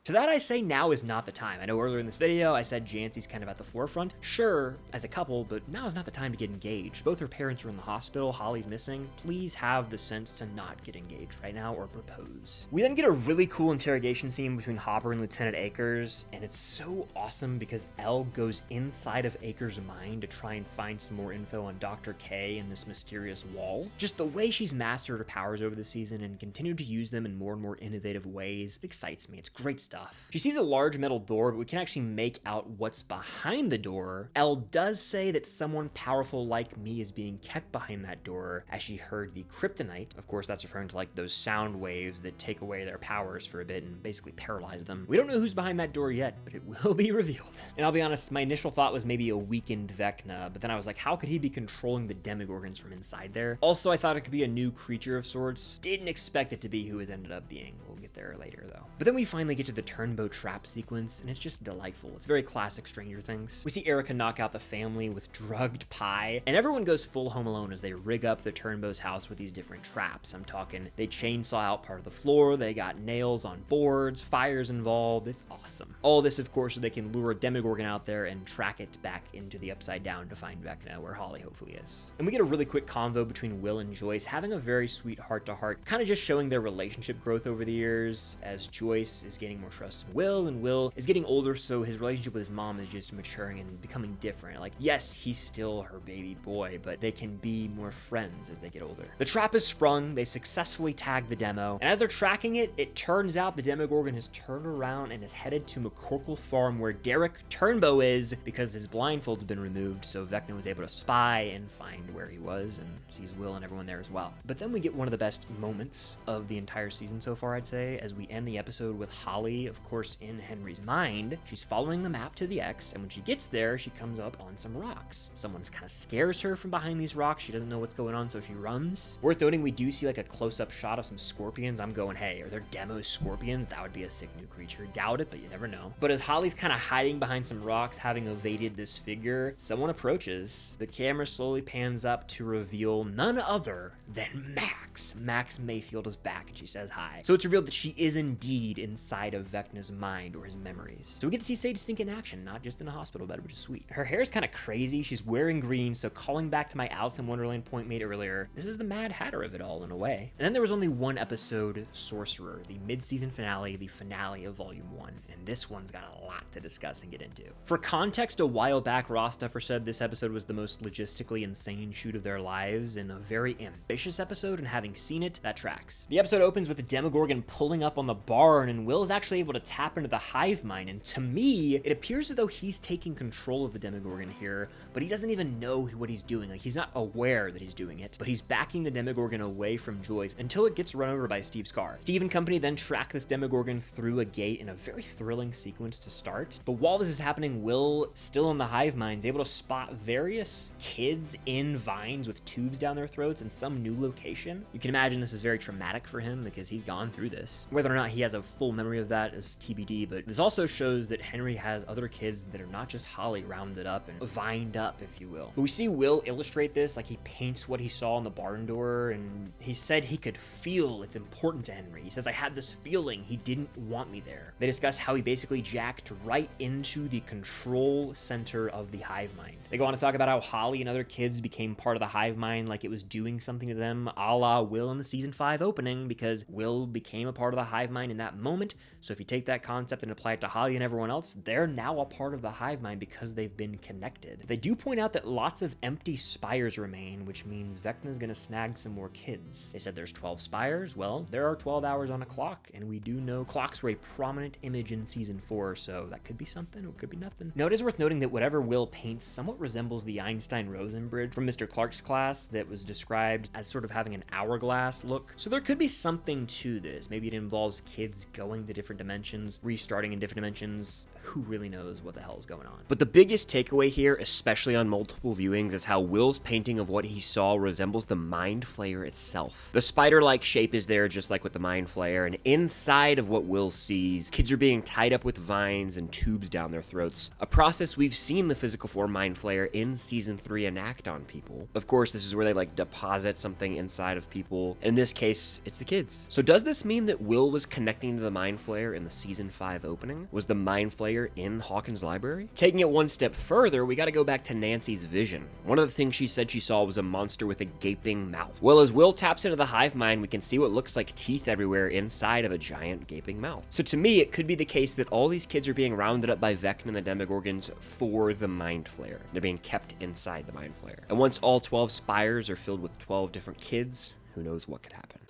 To that I say now is not the time. I know earlier in this video I said Jancy's kind of at the forefront. Sure, as a couple, but now is not the time to get engaged. Both her parents are in the hospital, Holly's missing. Please have the sense to not get engaged right now or propose. We then get a really cool interrogation scene between Hopper and Lieutenant Akers, and it's so awesome because Elle goes inside of Akers' mind to try and find some more info on Dr. K and this mysterious wall. Just the way she's mastered her powers over the season and continued to use them in more and more innovative ways, it excites me. It's great stuff. She sees a large metal door, but we can actually make out what's behind the door. Elle does say that someone powerful like me is being kept behind that door, as she heard the kryptonite. Of course, that's referring to like those sound waves that take away their powers for a bit and basically paralyze them. We don't know who's behind that door yet, but it will be revealed. And I'll be honest, my initial thought was maybe a weakened Vecna, but then I was like, how could he be controlling the Demogorgons from inside there? Also, I thought it could be a new creature of sorts. Didn't expect it to be who it ended up being. We'll get there later though. But then we finally get to the turnbow trap sequence, and it's just delightful. It's very classic Stranger Things. We see Erica knock out the family with drugged pie, and everyone goes full Home Alone as they rig up the Turnbow's house with these different traps. I'm talking, they chainsaw out part of the floor, they got nails on boards, fires involved. It's awesome. All this, of course, so they can lure a Demogorgon out there and track it back into the Upside Down to find Vecna, where Holly hopefully is. And we get a really quick convo between Will and Joyce, having a very sweet heart-to-heart, kind of just showing their relationship growth over the years, as Joyce is gaining more trust in Will, and Will is getting older, so his relationship with his mom is just maturing and becoming different. Like, yes, he's still her baby boy, but they can be more friends as they get older. The trap is sprung, they successfully tag the demo, and as they're tracking it, it turns out the Demogorgon has turned around and is headed to McCorkle Farm, where Derek Turnbow is, because his blindfold's been removed, so Vecna was able to spy and find where he was, and sees Will and everyone there as well. But then we get one of the best moments of the entire season so far, I'd say, as we end the episode with Holly, of course, in Henry's mind. She's following the map to the X, and when she gets there, she comes up on some rocks. Someone kind of scares her from behind these rocks. She doesn't know what's going on, so she runs. Worth noting, we do see like a close-up shot of some scorpions. I'm going, hey, are there demo scorpions? That would be a sick new creature. Doubt it, but you never know. But as Holly's kind of hiding behind some rocks, having evaded this figure, someone approaches. The camera slowly pans up to reveal none other than Max. Max Mayfield is back, and she says hi. So it's revealed that she is indeed inside of Vecna's mind, or his memories. So we get to see Sadie Sink in action, not just in a hospital bed, which is sweet. Her hair is kind of crazy. She's wearing green, so calling back to my Alice in Wonderland point made earlier, this is the Mad Hatter of it all in a way. And then there was only one episode, Sorcerer, the mid-season finale, the finale of Volume 1, and this one's got a lot to discuss and get into. For context, a while back, Rostuffer said this episode was the most logistically insane shoot of their lives, and a very ambitious episode, and having seen it, that tracks. The episode opens with the Demogorgon pulling up on the barn, and Will is actually able to tap into the hive mind, and to me, it appears as though he's taking control of the Demogorgon here, but he doesn't even know what he's doing. Like, he's not aware that he's doing it, but he's backing the Demogorgon away from Joyce until it gets run over by Steve Scar. Steve and company then track this Demogorgon through a gate in a very thrilling sequence to start. But while this is happening, Will, still in the hive mind, is able to spot various kids in vines with tubes down their throats in some new location. You can imagine this is very traumatic for him because he's gone through this. Whether or not he has a full memory of that is TBD, but this also shows that Henry has other kids that are not just Holly rounded up and vined up, if you will. But we see Will illustrate this, like he paints what he saw on the barn door, and he said he could feel it's important to Henry. He says, I had this feeling he didn't want me there. They discuss how he basically jacked right into the control center of the hive mind. They go on to talk about how Holly and other kids became part of the hive mind like it was doing something to them, a la Will in the season 5 opening, because Will became a part of the hive mind in that moment. So if you take that concept and apply it to Holly and everyone else, they're now a part of the hive mind because they've been connected. They do point out that lots of empty spires remain, which means Vecna's gonna snag some more kids. They said there's 12 spires. Well, there are 12 hours on a clock, and we do know clocks were a prominent image in season 4, so that could be something, or it could be nothing. Now, it is worth noting that whatever Will paints somewhat resembles the Einstein-Rosen bridge from Mr. Clark's class that was described as as sort of having an hourglass look. So there could be something to this. Maybe it involves kids going to different dimensions, restarting in different dimensions. Who really knows what the hell is going on? But the biggest takeaway here, especially on multiple viewings, is how Will's painting of what he saw resembles the Mind Flayer itself. The spider-like shape is there just like with the Mind Flayer, and inside of what Will sees, kids are being tied up with vines and tubes down their throats, a process we've seen the physical form Mind Flayer in season 3 enact on people. Of course, this is where they like deposit something inside of people. In this case, it's the kids. So does this mean that Will was connecting to the Mind Flayer in the season 5 opening? Was the Mind Flayer in Hawkins' library? Taking it one step further, we gotta go back to Nancy's vision. One of the things she said she saw was a monster with a gaping mouth. Well, as Will taps into the hive mind, we can see what looks like teeth everywhere inside of a giant gaping mouth. So to me, it could be the case that all these kids are being rounded up by Vecna and the Demogorgons for the Mind Flayer. They're being kept inside the Mind Flayer. And once all 12 spires are filled with 12 different kids, who knows what could happen.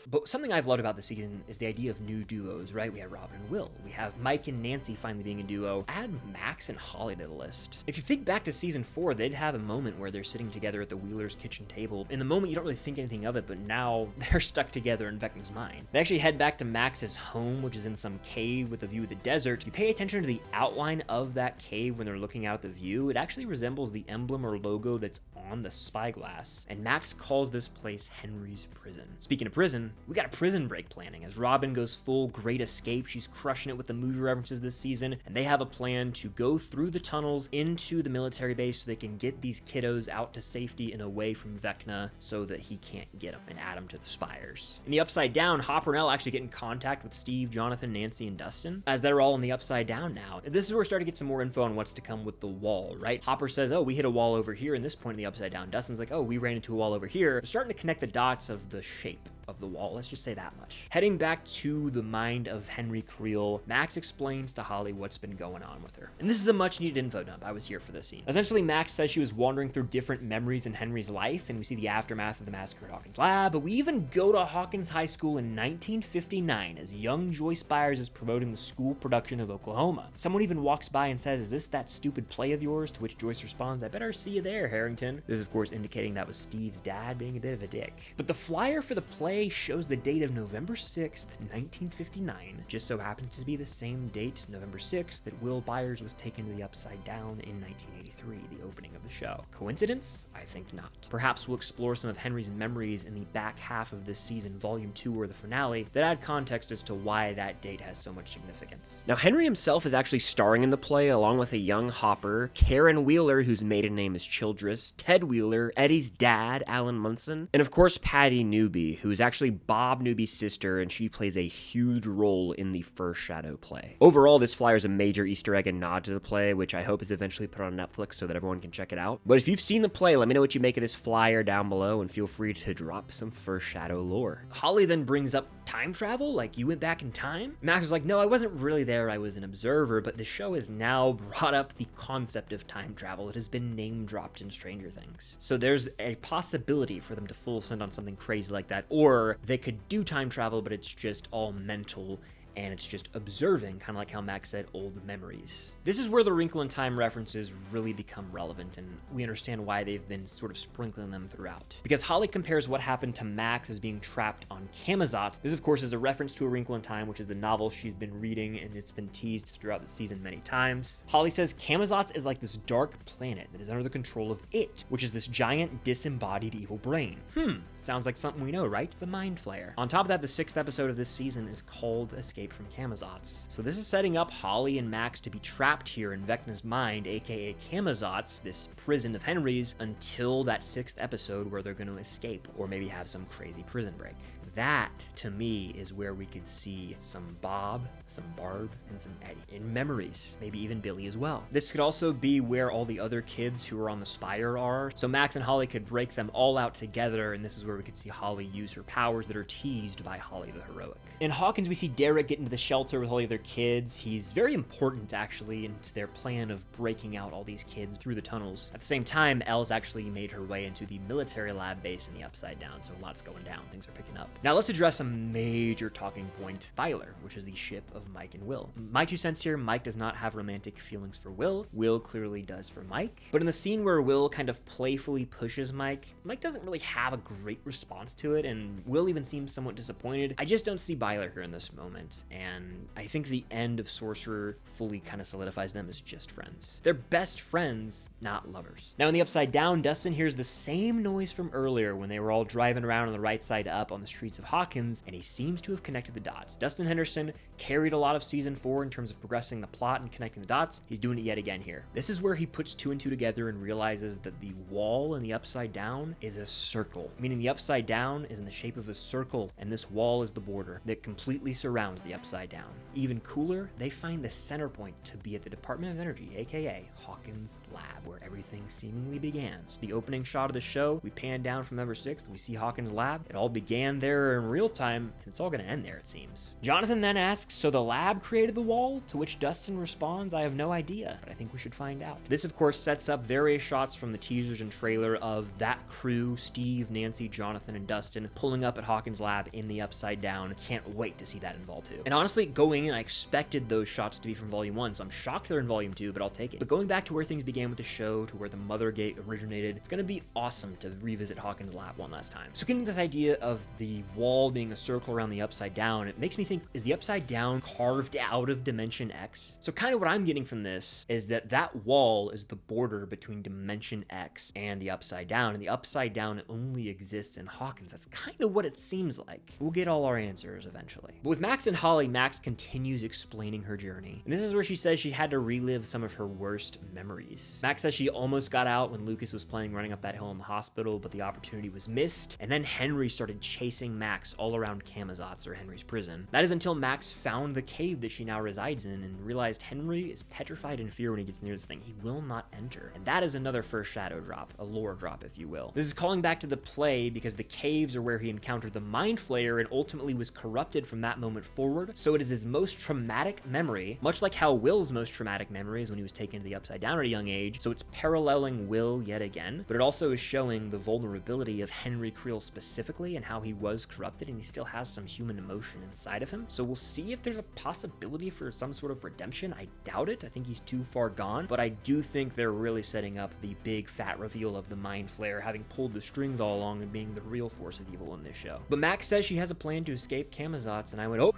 But something I've loved about this season is the idea of new duos, right? We have Robin and Will. We have Mike and Nancy finally being a duo. Add Max and Holly to the list. If you think back to season 4, they'd have a moment where they're sitting together at the Wheelers' kitchen table. In the moment, you don't really think anything of it, but now they're stuck together in Vecna's mind. They actually head back to Max's home, which is in some cave with a view of the desert. You pay attention to the outline of that cave when they're looking out the view. It actually resembles the emblem or logo that's on the spyglass. And Max calls this place Henry's prison. Speaking of prison, we got a prison break planning as Robin goes full Great Escape. She's crushing it with the movie references this season, and they have a plan to go through the tunnels into the military base so they can get these kiddos out to safety and away from Vecna so that he can't get them and add them to the spires. In the Upside Down, Hopper and Elle actually get in contact with Steve, Jonathan, Nancy, and Dustin as they're all in the Upside Down now. And this is where we're starting to get some more info on what's to come with the wall, right? Hopper says, oh, we hit a wall over here in this point in the Upside Down. Dustin's like, oh, we ran into a wall over here. We're starting to connect the dots of the shape of the wall. Let's just say that much. Heading back to the mind of Henry Creel, Max explains to Holly what's been going on with her. And this is a much needed info dump. I was here for this scene. Essentially, Max says she was wandering through different memories in Henry's life, and we see the aftermath of the massacre at Hawkins' lab, but we even go to Hawkins High School in 1959 as young Joyce Byers is promoting the school production of Oklahoma. Someone even walks by and says, is this that stupid play of yours? To which Joyce responds, I better see you there, Harrington. This is of course indicating that was Steve's dad being a bit of a dick. But the flyer for the play shows the date of November 6th, 1959. Just so happens to be the same date, November 6th, that Will Byers was taken to the Upside Down in 1983, the opening of the show. Coincidence? I think not. Perhaps we'll explore some of Henry's memories in the back half of this season, volume 2 or the finale, that add context as to why that date has so much significance. Now, Henry himself is actually starring in the play along with a young Hopper, Karen Wheeler, whose maiden name is Childress, Ted Wheeler, Eddie's dad, Alan Munson, and of course Patty Newby, who is actually Bob Newby's sister, and she plays a huge role in the first Shadow play. Overall, this flyer is a major Easter egg and nod to the play, which I hope is eventually put on Netflix so that everyone can check it out. But if you've seen the play, let me know what you make of this flyer down below, and feel free to drop some first Shadow lore. Holly then brings up time travel, like you went back in time? Max was like, no, I wasn't really there, I was an observer, but the show has now brought up the concept of time travel. It has been name dropped in Stranger Things. So there's a possibility for them to full send on something crazy like that, or they could do time travel, but it's just all mental and it's just observing, kind of like how Max said, old memories. This is where the Wrinkle in Time references really become relevant, and we understand why they've been sort of sprinkling them throughout. Because Holly compares what happened to Max as being trapped on Camazotz. This, of course, is a reference to A Wrinkle in Time, which is the novel she's been reading, and it's been teased throughout the season many times. Holly says Camazotz is like this dark planet that is under the control of it, which is this giant disembodied evil brain. Sounds like something we know, right? The Mind Flayer. On top of that, the 6th episode of this season is called Escape from Camazotz. So this is setting up Holly and Max to be trapped here in Vecna's mind, aka Camazotz, this prison of Henry's, until that 6th episode where they're going to escape, or maybe have some crazy prison break. That, to me, is where we could see some Bob, some Barb, and some Eddie. In memories, maybe even Billy as well. This could also be where all the other kids who are on the Spire are, so Max and Holly could break them all out together, and this is where we could see Holly use her powers that are teased by Holly the Heroic. In Hawkins, we see Derek get get into the shelter with all the other kids. He's very important, actually, into their plan of breaking out all these kids through the tunnels. At the same time, Elle's actually made her way into the military lab base in the Upside Down, so lots going down. Things are picking up. Now let's address a major talking point, Byler, which is the ship of Mike and Will. My 2 cents here, Mike does not have romantic feelings for Will. Will clearly does for Mike. But in the scene where Will kind of playfully pushes Mike doesn't really have a great response to it, and Will even seems somewhat disappointed. I just don't see Byler here in this moment, and I think the end of Sorcerer fully kind of solidifies them as just friends. They're best friends, not lovers. Now in the Upside Down, Dustin hears the same noise from earlier when they were all driving around on the right side up on the streets of Hawkins, and he seems to have connected the dots. Dustin Henderson carried a lot of season 4 in terms of progressing the plot and connecting the dots. He's doing it yet again here. This is where he puts 2 and 2 together and realizes that the wall in the Upside Down is a circle, meaning the Upside Down is in the shape of a circle, and this wall is the border that completely surrounds the Upside Down. Even cooler, they find the center point to be at the Department of Energy, aka Hawkins' lab, where everything seemingly began. So the opening shot of the show, we pan down from November 6th, we see Hawkins' lab. It all began there in real time, and it's all gonna end there, it seems. Jonathan then asks, so the lab created the wall? To which Dustin responds, I have no idea, but I think we should find out. This, of course, sets up various shots from the teasers and trailer of that crew, Steve, Nancy, Jonathan, and Dustin, pulling up at Hawkins' lab in the Upside Down. Can't wait to see that in Vol 2. And honestly, going in, I expected those shots to be from Volume 1, so I'm shocked they're in Volume 2, but I'll take it. But going back to where things began with the show, to where the Mother Gate originated, it's gonna be awesome to revisit Hawkins' lab one last time. So getting this idea of the wall being a circle around the Upside Down, it makes me think, is the Upside Down carved out of Dimension X? So kind of what I'm getting from this is that that wall is the border between Dimension X and the Upside Down, and the Upside Down only exists in Hawkins. That's kind of what it seems like. We'll get all our answers eventually. But with Max and Holly, Max continues explaining her journey. And this is where she says she had to relive some of her worst memories. Max says she almost got out when Lucas was planning running up that hill in the hospital, but the opportunity was missed. And then Henry started chasing Max all around Camazotz, or Henry's prison. That is until Max found the cave that she now resides in and realized Henry is petrified in fear when he gets near this thing. He will not enter. And that is another first shadow drop, a lore drop, if you will. This is calling back to the play because the caves are where he encountered the Mind Flayer and ultimately was corrupted from that moment forward. So it is his most traumatic memory, much like how Will's most traumatic memory is when he was taken to the Upside Down at a young age. So it's paralleling Will yet again, but it also is showing the vulnerability of Henry Creel specifically and how he was corrupted and he still has some human emotion inside of him. So we'll see if there's a possibility for some sort of redemption. I doubt it. I think he's too far gone, but I do think they're really setting up the big fat reveal of the Mind Flayer having pulled the strings all along and being the real force of evil in this show. But Max says she has a plan to escape Camazotz, and I went, oh,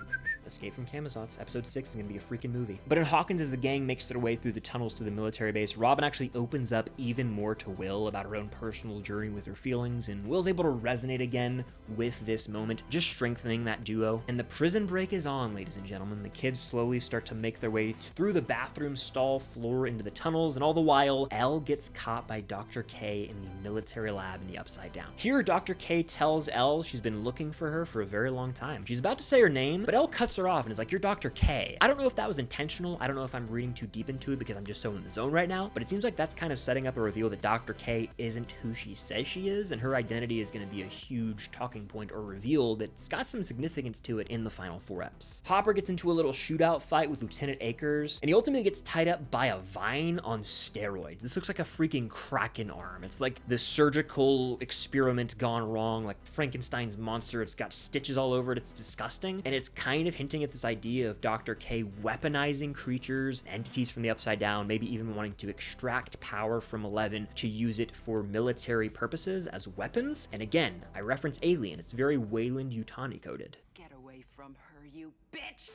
Escape from Camazotz. Episode 6 is going to be a freaking movie. But in Hawkins, as the gang makes their way through the tunnels to the military base, Robin actually opens up even more to Will about her own personal journey with her feelings, and Will's able to resonate again with this moment, just strengthening that duo. And the prison break is on, ladies and gentlemen. The kids slowly start to make their way through the bathroom stall floor into the tunnels, and all the while, Elle gets caught by Dr. K in the military lab in the Upside Down. Here, Dr. K tells Elle she's been looking for her for a very long time. She's about to say her name, but Elle cuts her off and is like, you're Dr. K. I don't know if that was intentional. I don't know if I'm reading too deep into it because I'm just so in the zone right now, but it seems like that's kind of setting up a reveal that Dr. K isn't who she says she is, and her identity is going to be a huge talking point or reveal that's got some significance to it in the final 4 eps. Hopper gets into a little shootout fight with Lieutenant Akers, and he ultimately gets tied up by a vine on steroids. This looks like a freaking Kraken arm. It's like the surgical experiment gone wrong, like Frankenstein's monster. It's got stitches all over it. It's disgusting, and it's kind of hinting at this idea of Dr. K weaponizing creatures, entities from the Upside Down, maybe even wanting to extract power from 11 to use it for military purposes as weapons. And again, I reference Alien. It's very Wayland-Yutani coded. Get away from her, you bitch!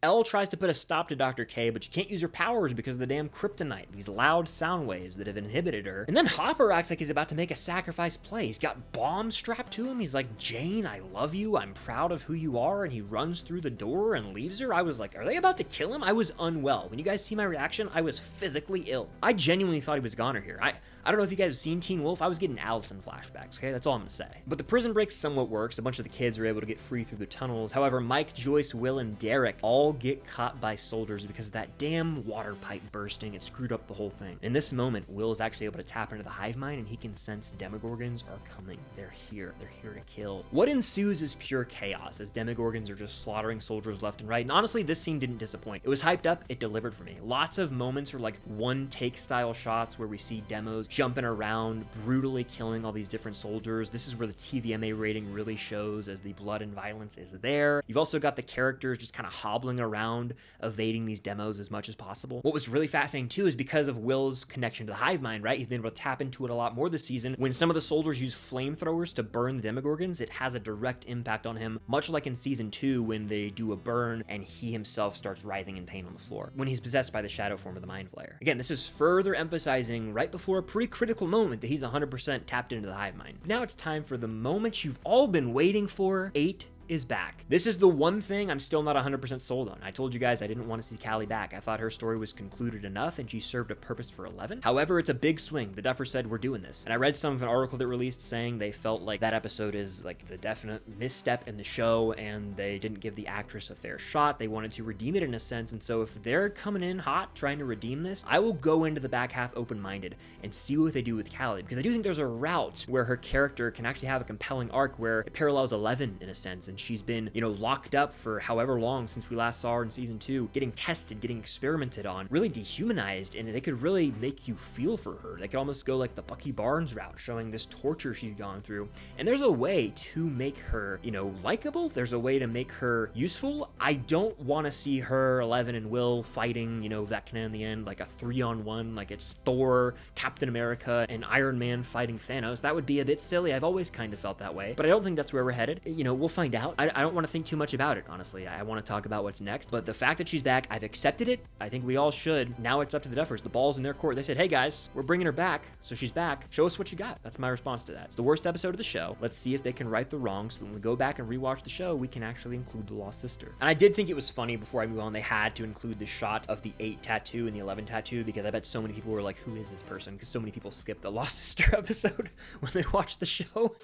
Elle tries to put a stop to Dr. K, but she can't use her powers because of the damn kryptonite, these loud sound waves that have inhibited her. And then Hopper acts like he's about to make a sacrifice play. He's got bombs strapped to him. He's like, Jane, I love you. I'm proud of who you are. And he runs through the door and leaves her. I was like, are they about to kill him? I was unwell. When you guys see my reaction, I was physically ill. I genuinely thought he was goner here. I don't know if you guys have seen Teen Wolf. I was getting Allison flashbacks, okay? That's all I'm gonna say. But the prison break somewhat works. A bunch of the kids are able to get free through the tunnels. However, Mike, Joyce, Will, and Derek all get caught by soldiers because of that damn water pipe bursting. It screwed up the whole thing. In this moment, Will is actually able to tap into the hive mind, and he can sense Demogorgons are coming. They're here. They're here to kill. What ensues is pure chaos as Demogorgons are just slaughtering soldiers left and right. And honestly, this scene didn't disappoint. It was hyped up. It delivered for me. Lots of moments are like one take style shots where we see demos jumping around, brutally killing all these different soldiers. This is where the TVMA rating really shows, as the blood and violence is there. You've also got the characters just kind of hobbling around, evading these demos as much as possible. What was really fascinating too is because of Will's connection to the hive mind, right? He's been able to tap into it a lot more this season. When some of the soldiers use flamethrowers to burn the Demogorgons, it has a direct impact on him, much like in season 2 when they do a burn and he himself starts writhing in pain on the floor when he's possessed by the shadow form of the Mind Flayer. Again, this is further emphasizing right before a pretty critical moment that he's 100% tapped into the hive mind. Now it's time for the moment you've all been waiting for. 8 is back. This is the one thing I'm still not 100% sold on. I told you guys I didn't want to see Callie back. I thought her story was concluded enough and she served a purpose for 11. However, it's a big swing. The Duffers said we're doing this. And I read some of an article that released saying they felt like that episode is like the definite misstep in the show and they didn't give the actress a fair shot. They wanted to redeem it in a sense. And so if they're coming in hot trying to redeem this, I will go into the back half open-minded and see what they do with Callie, because I do think there's a route where her character can actually have a compelling arc where it parallels 11 in a sense, and she's been, you know, locked up for however long since we last saw her in season 2, getting tested, getting experimented on, really dehumanized, and they could really make you feel for her. They could almost go like the Bucky Barnes route, showing this torture she's gone through. And there's a way to make her, you know, likable. There's a way to make her useful. I don't want to see her, 11, and Will fighting, you know, Vecna in the end, like a 3-on-1, like it's Thor, Captain America, and Iron Man fighting Thanos. That would be a bit silly. I've always kind of felt that way, but I don't think that's where we're headed. You know, we'll find out. I don't want to think too much about it, honestly. I want to talk about what's next, but the fact that she's back, I've accepted it. I think we all should. Now it's up to the Duffers. The ball's in their court. They said, hey guys, we're bringing her back, so she's back. Show us what you got. That's my response to that. It's the worst episode of the show. Let's see if they can right the wrong, so that when we go back and rewatch the show, we can actually include the lost sister. And I did think it was funny before I move on, they had to include the shot of the 8 tattoo and the 11 tattoo, because I bet so many people were like, who is this person? Because so many people skipped the lost sister episode when they watched the show.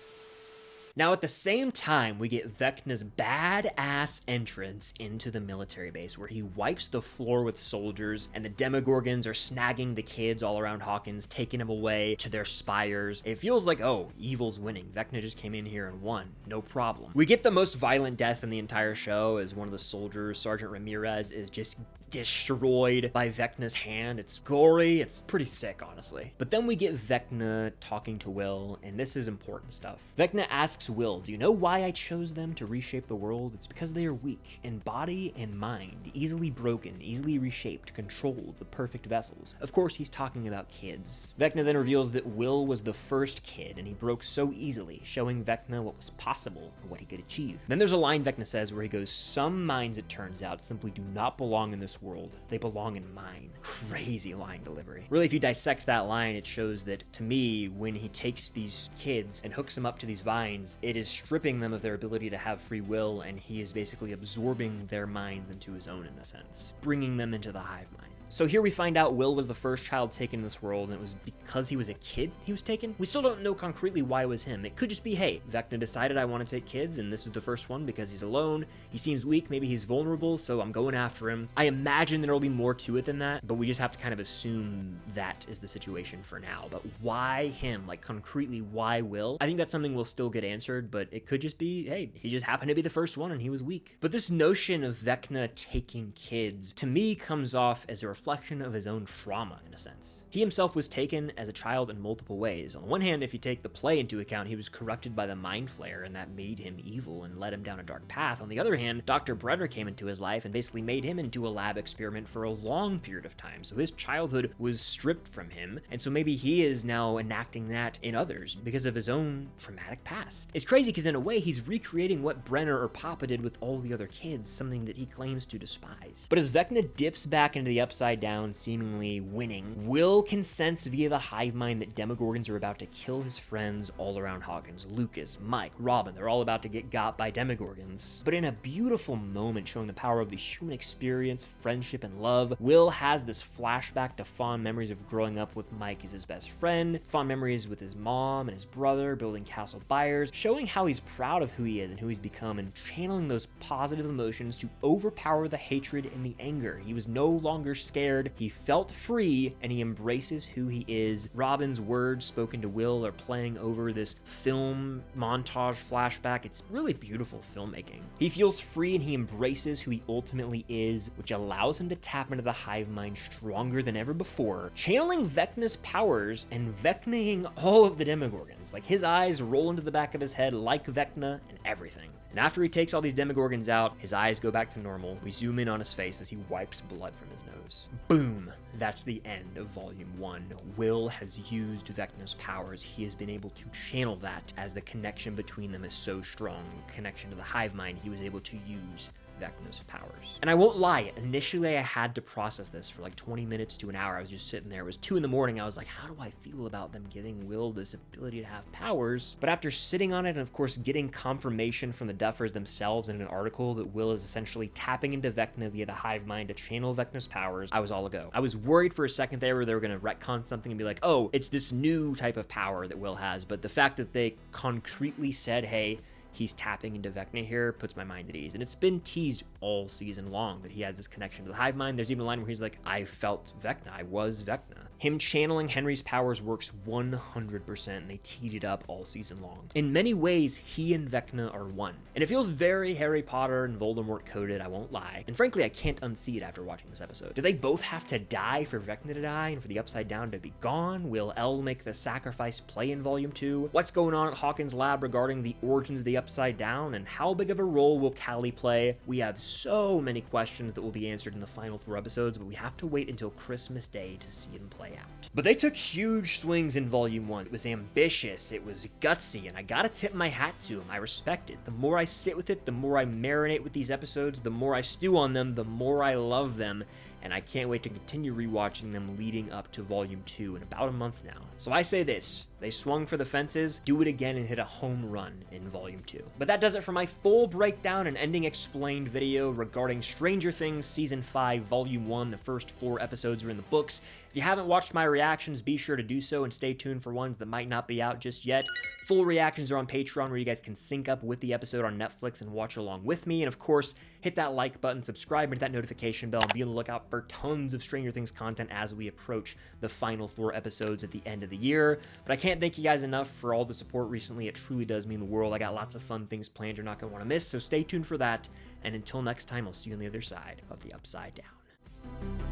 Now, at the same time, we get Vecna's badass entrance into the military base, where he wipes the floor with soldiers, and the Demogorgons are snagging the kids all around Hawkins, taking them away to their spires. It feels like, oh, evil's winning. Vecna just came in here and won. No problem. We get the most violent death in the entire show, as one of the soldiers, Sergeant Ramirez, is just destroyed by Vecna's hand. It's gory. It's pretty sick, honestly. But then we get Vecna talking to Will, and this is important stuff. Vecna asks Will, do you know why I chose them to reshape the world? It's because they are weak in body and mind, easily broken, easily reshaped, controlled, the perfect vessels. Of course, he's talking about kids. Vecna then reveals that Will was the first kid, and he broke so easily, showing Vecna what was possible and what he could achieve. Then there's a line Vecna says where he goes, some minds, it turns out, simply do not belong in this world. They belong in mine. Crazy line delivery. Really, if you dissect that line, it shows that, to me, when he takes these kids and hooks them up to these vines, it is stripping them of their ability to have free will, and he is basically absorbing their minds into his own, in a sense, bringing them into the hive mind. So here we find out Will was the first child taken in this world, and it was because he was a kid he was taken. We still don't know concretely why it was him. It could just be, hey, Vecna decided I want to take kids, and this is the first one because he's alone. He seems weak, maybe he's vulnerable, so I'm going after him. I imagine there'll be more to it than that, but we just have to kind of assume that is the situation for now. But why him? Like, concretely, why Will? I think that's something we'll still get answered, but it could just be, hey, he just happened to be the first one and he was weak. But this notion of Vecna taking kids, to me, comes off as a reflection of his own trauma, in a sense. He himself was taken as a child in multiple ways. On the one hand, if you take the play into account, he was corrupted by the Mind Flayer, and that made him evil and led him down a dark path. On the other hand, Dr. Brenner came into his life and basically made him into a lab experiment for a long period of time. So his childhood was stripped from him, and so maybe he is now enacting that in others because of his own traumatic past. It's crazy because in a way, he's recreating what Brenner or Papa did with all the other kids, something that he claims to despise. But as Vecna dips back into the upside upside down, seemingly winning, Will can sense via the hive mind that Demogorgons are about to kill his friends all around Hawkins. Lucas, Mike, Robin, they're all about to get got by Demogorgons. But in a beautiful moment showing the power of the human experience, friendship, and love, Will has this flashback to fond memories of growing up with Mike as his best friend, fond memories with his mom and his brother, building Castle Byers, showing how he's proud of who he is and who he's become, and channeling those positive emotions to overpower the hatred and the anger. He was no longer scared, he felt free, and he embraces who he is. Robin's words spoken to Will are playing over this film montage flashback. It's really beautiful filmmaking. He feels free and he embraces who he ultimately is, which allows him to tap into the hive mind stronger than ever before, channeling Vecna's powers and Vecnaing all of the Demogorgons. Like, his eyes roll into the back of his head like Vecna and everything. And after he takes all these Demogorgons out, his eyes go back to normal. We zoom in on his face as he wipes blood from his nose. Boom! That's the end of Volume 1. Will has used Vecna's powers. He has been able to channel that as the connection between them is so strong. Connection to the hive mind, he was able to use Vecna's powers. And I won't lie, initially I had to process this for like 20 minutes to an hour. I was just sitting there. It was 2 in the morning. I was like, how do I feel about them giving Will this ability to have powers? But after sitting on it and of course getting confirmation from the Duffers themselves in an article that Will is essentially tapping into Vecna via the hive mind to channel Vecna's powers, I was all ago. I was worried for a second there where they were going to retcon something and be like, oh, it's this new type of power that Will has. But the fact that they concretely said, hey, he's tapping into Vecna here puts my mind at ease. And it's been teased all season long that he has this connection to the hive mind. There's even a line where he's like, I felt Vecna, I was Vecna. Him channeling Henry's powers works 100%, and they teed it up all season long. In many ways, he and Vecna are one. And it feels very Harry Potter and Voldemort coded, I won't lie. And frankly, I can't unsee it after watching this episode. Do they both have to die for Vecna to die and for the Upside Down to be gone? Will El make the sacrifice play in Volume 2? What's going on at Hawkins' lab regarding the origins of the Upside Down? And how big of a role will Callie play? We have so many questions that will be answered in the final 4 episodes, but we have to wait until Christmas Day to see them play out. But they took huge swings in Volume 1. It was ambitious, it was gutsy, and I gotta tip my hat to them. I respect it. The more I sit with it, the more I marinate with these episodes, the more I stew on them, the more I love them. And I can't wait to continue rewatching them leading up to Volume 2 in about a month now. So I say this, they swung for the fences, do it again and hit a home run in Volume 2. But that does it for my full breakdown and ending explained video regarding Stranger Things Season 5 Volume 1. The first 4 episodes are in the books. If you haven't watched my reactions, be sure to do so and stay tuned for ones that might not be out just yet. Full reactions are on Patreon where you guys can sync up with the episode on Netflix and watch along with me. And of course, hit that like button, subscribe, and hit that notification bell, and be on the lookout for tons of Stranger Things content as we approach the final 4 episodes at the end of the year. But I can't thank you guys enough for all the support recently. It truly does mean the world. I got lots of fun things planned you're not going to want to miss, so stay tuned for that. And until next time, I'll see you on the other side of the Upside Down.